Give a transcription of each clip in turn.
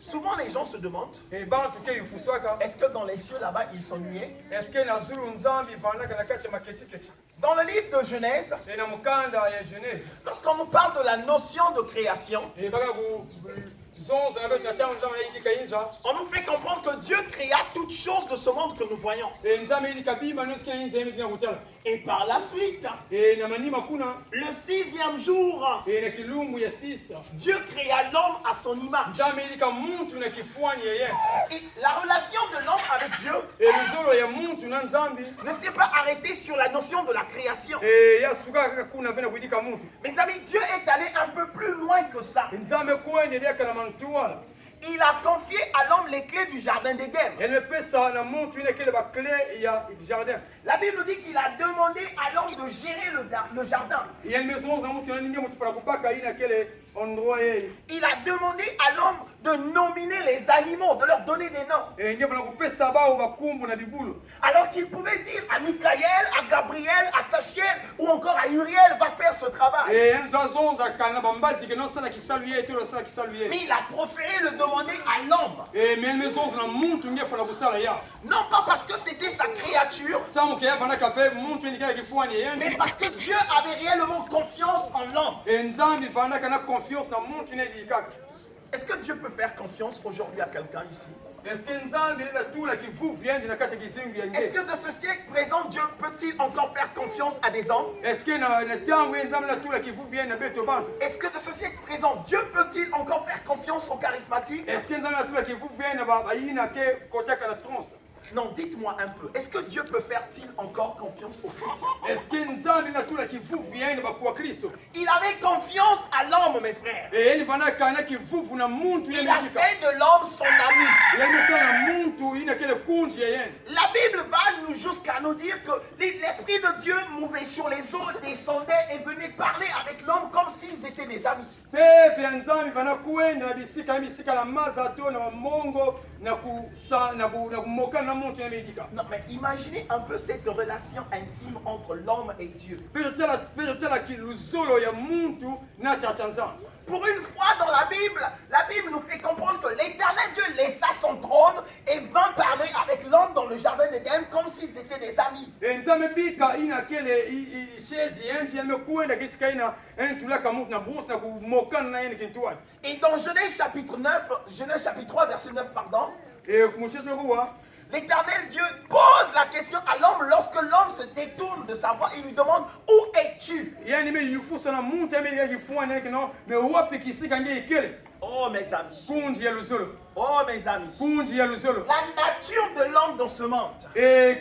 Souvent les gens se demandent, est-ce que dans les cieux là-bas ils s'ennuyaient? Dans le livre de Genèse, lorsqu'on nous parle de la notion de création, on nous fait comprendre que Dieu créa toutes choses de ce monde que nous voyons. Et par la suite, le sixième jour, Dieu créa l'homme à son image. Et la relation de l'homme avec Dieu ne s'est pas arrêtée sur la notion de la création. Mes amis, Dieu est allé un peu plus loin que ça. Il a confié à l'homme les clés du jardin d'Éden. La Bible dit qu'il a demandé à l'homme de gérer le jardin. Il a demandé à l'homme de nominer les animaux, de leur donner des noms. Alors qu'il pouvait dire à Michael, à Gabriel, à Sachiel ou encore à Uriel, va faire ce travail. Mais il a préféré le demander à l'homme. Non pas parce que c'était sa créature, mais parce que Dieu avait réellement confiance en l'homme. Est-ce que Dieu peut faire confiance aujourd'hui à quelqu'un ici? Est-ce que de ce siècle présent, Dieu peut-il encore faire confiance à des hommes? Est-ce que de ce siècle présent, Dieu peut-il encore faire confiance aux charismatiques? Non, dites-moi un peu. Est-ce que Dieu peut faire-t-il encore confiance aux chrétiens? Il avait confiance à l'homme, mes frères. Il a fait de l'homme son ami. La Bible va jusqu'à nous dire que l'Esprit de Dieu mouvait sur les eaux, descendait et venait parler avec l'homme comme s'ils étaient des amis. Non, mais imaginez un peu cette relation intime entre l'homme et Dieu. Pour une fois dans la Bible nous fait comprendre que l'Éternel Dieu laissa son trône et vint parler avec l'homme dans le jardin d'Éden comme s'ils étaient des amis. Et dans Genèse chapitre 3 verset 9, pardon, l'Éternel Dieu pose la question à l'homme lorsque l'homme se détourne de sa voie. Il lui demande, où es-tu? Oh mes amis. Oh mes amis. La nature de l'homme dans ce monde. La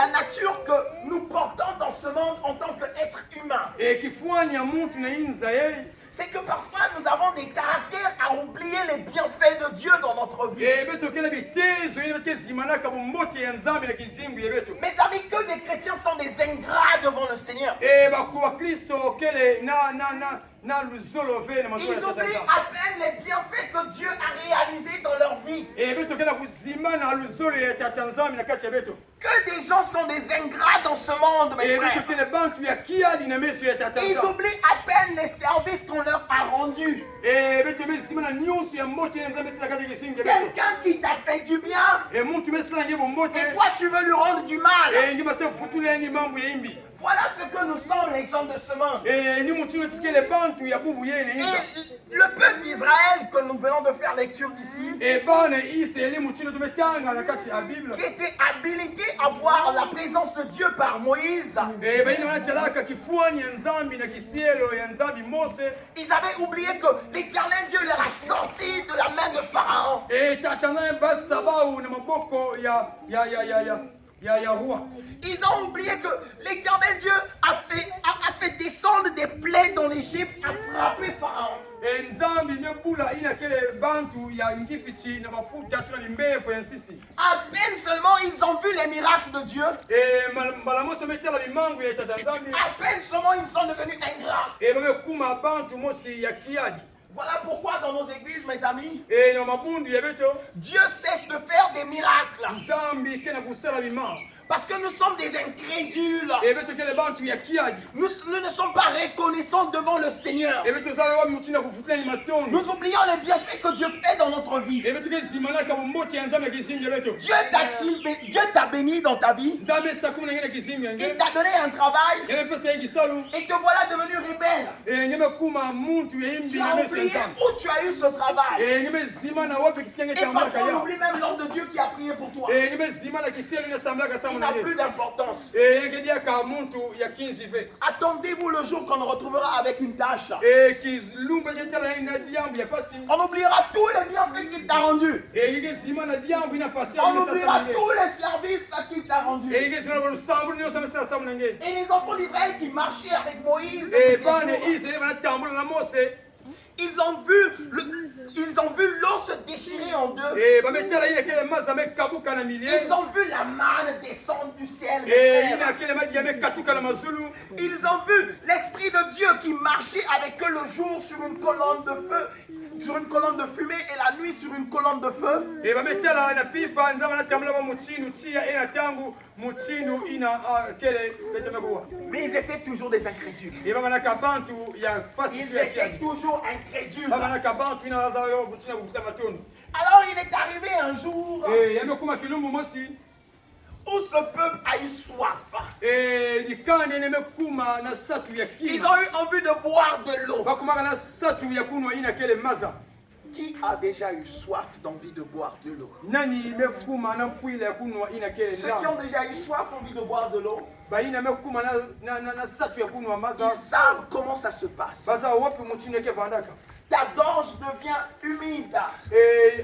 nature que nous portons dans ce monde en tant qu'être humain. C'est que parfois nous avons des caractères à oublier les bienfaits de Dieu dans notre vie. Mes amis, que des chrétiens sont des ingrats devant le Seigneur. Ils oublient à peine les bienfaits que Dieu a réalisés dans leur vie. Que des gens sont des ingrats dans ce monde, mes frères. Ils oublient à peine les services qu'on leur a rendus. Quelqu'un qui t'a fait du bien, et toi tu veux lui rendre du mal. Voilà ce que nous sommes les gens de ce monde. Et le peuple d'Israël que nous venons de faire lecture ici, qui était habilité à voir la présence de Dieu par Moïse, ils avaient oublié que l'Éternel Dieu leur a sorti de la main de Pharaon. Ils ont oublié que l'Éternel Dieu a fait descendre des plaies dans l'Égypte, a frappé Pharaon. À peine seulement ils ont vu les miracles de Dieu. À peine seulement ils sont devenus ingrats. Voilà pourquoi dans nos églises, mes amis, Dieu cesse de faire des miracles. Parce que nous sommes des incrédules. evetokele bantu ya kiadi Nous ne sommes pas reconnaissants devant le Seigneur. evetozala wa mutina kufutela matondo Nous oublions les bienfaits que Dieu fait dans notre vie. evetoke zimanaka bomboti ya nzambe kizingi beto Dieu t'a béni dans ta vie. nzambe esakumi na ngene kizingi Il yange t'a donné un travail. ngene pesa ye kisalu Et te voilà devenu rebelle. ngeme kuma muntu yeyimbi Tu na as meso oublié nzambe où tu as eu ce travail. ngeme zima na wapi kisinga Et tambaka parfois on ya oublie même l'homme de Dieu qui a prié pour toi. ngeme zima na kiselu na samlaka Il samu n'a na plus ye d'importance. ngediaka muntu ya 15 ve Attendez-vous le jour qu'on nous retrouvera avec une tâche. kizilumba jetala na diambu ya pasi On oubliera tous les bienfaits qu'il t'a rendus. ngeke zima na diambu ina pasi On oubliera tous les services qu'il t'a rendus. ngeke zima na lusambu nyonso amesala samu na nge Et les enfants d'Israël qui marchaient avec Moïse, bana israeli banatambula na mose ils ont vu l'eau se déchirer en deux. bametala ine kele mazi amekabuka na milie Ils ont vu la manne descendre du ciel. mes frères. ine akele madi amekatuka na mazulu Ils ont vu l'Esprit de Dieu qui marchait avec eux le jour sur une colonne de feu, sur une colonne de fumée, et la nuit sur une colonne de feu. bametala na pipa nzambe anatambula ba mutinu tia ina tangu mutinu ina kele betemekuwa Mais ils étaient toujours des incrédules. bamanaka bantu ya pasi Ils tu ya étaient kiani toujours incrédules. bamanaka bantu ina aza yo mutina kufuta matondo Alors il est arrivé un jour yamekuma kilumbu mosi où ce peuple a eu soif. likande nemekuma na satu ya Ils kina ont eu envie de boire de l'eau. bakumaka na satu ya kunwa ina kele maza Qui a déjà eu soif d'envie de boire de l'eau? nani mekuma na mpwila ya kunwa ina kele Ceux qui ont déjà eu soif envie de boire de l'eau, baina mekuma na satu ya kunwa maza ils savent comment ça se passe. baza wapi mutinu yake vandaka Ta gorge devient humide.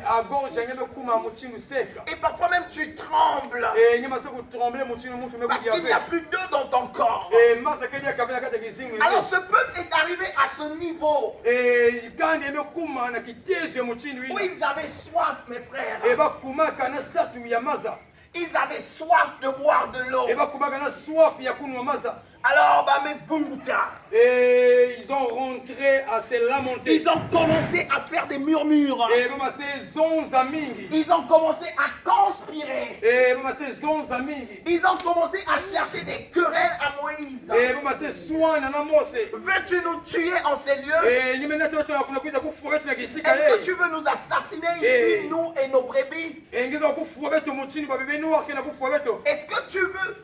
agorge yange mekuma mutinu seka Et parfois même tu trembles. nyema se kutremble mutinu mutu Parce qu'il n'y a mekudiape plus d'eau dans ton corps. maza kedi akabela kata kizingi Alors ce peuple est arrivé à ce niveau ikande emekuma na kitezo ya mutinu où ina ils avaient soif, mes frères. bakumaka na satu ya maza Ils avaient soif de boire de l'eau. bakumaka na swafu ya kunwa maza Alors, bah, mais Vunguta, ils ont rentré à se lamenter ils ont commencé à faire des murmures. bamase zonza mingi Ils ont commencé à conspirer. bamase zonza mingi Ils ont commencé à chercher des querelles à Moïse. bamase swana na mose Veux-tu nous tuer en ces lieux? nyimene totola kuna kuiza kufuwa betu na kisika Est-ce que tu veux nous assassiner ici, nous et nos brebis? engeza kufuwa betu mutini kwa bebe nuwake na kufuwa betu Est-ce que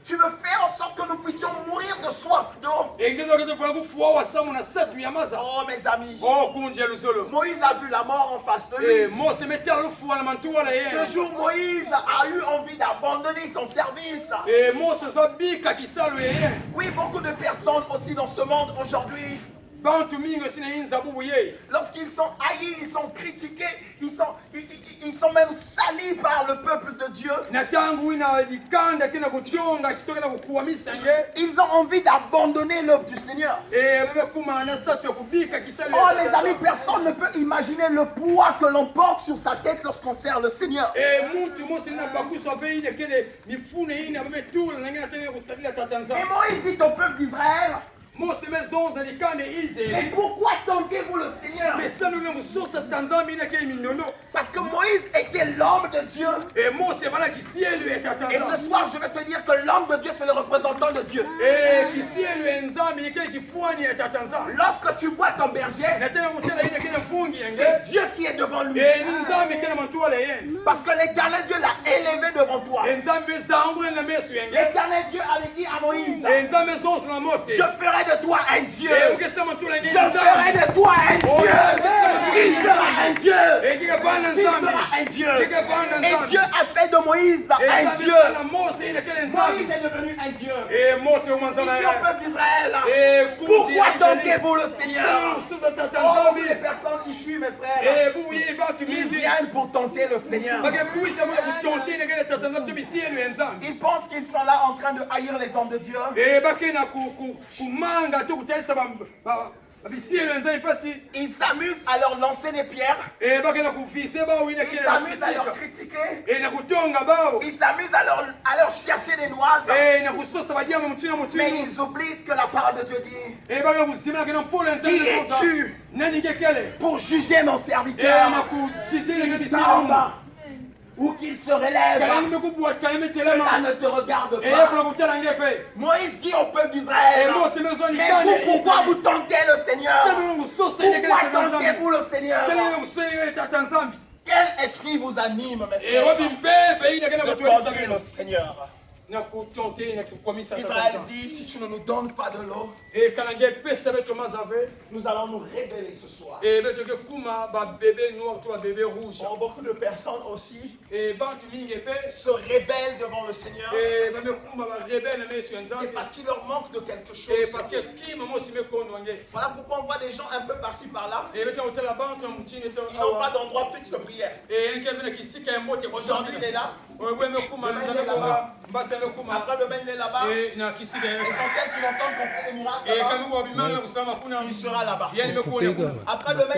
tu veux faire en sorte que nous puissions mourir de soif d'eau? engeza kutofuna kufuwa wasamu na satu ya maza Oh mes amis, kunji ya lusolo Moïse a vu la mort en face de lui. mose metela lufuwa na mantuwala ye Ce jour, Moïse a eu envie d'abandonner son service. mose zobika kisalo yeye Oui, beaucoup de personnes aussi dans ce monde aujourd'hui, bantu mingi osina yinza bubu ye lorsqu'ils sont haïs, ils sont critiqués, ils sont même salis par le peuple de Dieu. na tangu ina likanda kina kutonga kitoka na kukuwamisa nge Ils ont envie d'abandonner l'œuvre du Seigneur. bebekuma na satu ya kubika kisalo Oh les amis, personne ne peut imaginer le poids que l'on porte sur sa tête lorsqu'on sert le Seigneur. mutu mosi na bakuso ave ine kele mifune ine bametula na ngena tena kusabila tatanza Et Moïse dit au peuple d'Israël, mose mezonza likande mais izeli pourquoi tentez-vous le Seigneur? mesano ne musosa tanzambi ine kele minono Parce que Moïse était l'homme de Dieu. mose vala kisielu ya Et tatanza ce soir, je vais te dire que l'homme de Dieu, c'est le représentant de Dieu. kisielu ya nzambi ikele kifuani ya tatanza Lorsque tu vois ton berger, na tena kutela ine kele mfungi c'est yange Dieu qui est devant lui. ni nzambi kele mantuala ye Parce que l'éternel Dieu l'a élevé devant toi. nzambi ezambule na meso yange L'éternel Dieu avait dit à Moïse, nzambi ezonza na mose je ferai de toi un Dieu. ukesema mantula yange Je ferai de toi un Dieu. Tu seras un Dieu. ekikevana Tu nzambi seras un Dieu. ekikevana Et nzambi Dieu a fait de Moïse un Dieu. na mose ine kele Moïse nzambi est devenu un Dieu. mose Il umanzana dit ye au peuple d'Israël, pourquoi pourquoi tentez-vous le Seigneur? Oh, les personnes ici, mes frères, ils viennent pour tenter le Seigneur. Ils pensent qu'ils sont là en train de haïr les hommes de Dieu. Ils s'amusent à leur lancer des pierres. Ils s'amusent à leur critiquer. Ils s'amusent à leur chercher des noises. Mais ils oublient que la parole de Dieu dit, qui es-tu pour juger mon serviteur? Il tombe. ou qu'il se relève, cela ne te regarde pas. Moïse dit au peuple d'Israël, mais vous, pourquoi vous tentez le Seigneur? Pourquoi tentez-vous le Seigneur? Quel esprit vous anime, mes frères, de tenter le Seigneur? Israël dit, si tu ne nous donnes pas de l'eau, nous allons nous révéler ce soir. Beaucoup de personnes aussi se rebellent devant le Seigneur. C'est parce qu'il leur manque de quelque chose. Voilà pourquoi on voit des gens un peu par-ci par-là. Ils n'ont pas d'endroit fixe de prière. Aujourd'hui il est là. Après demain il est là-bas. L'essentiel qu'il entende qu'on fait des miracles. Il sera là-bas. Après demain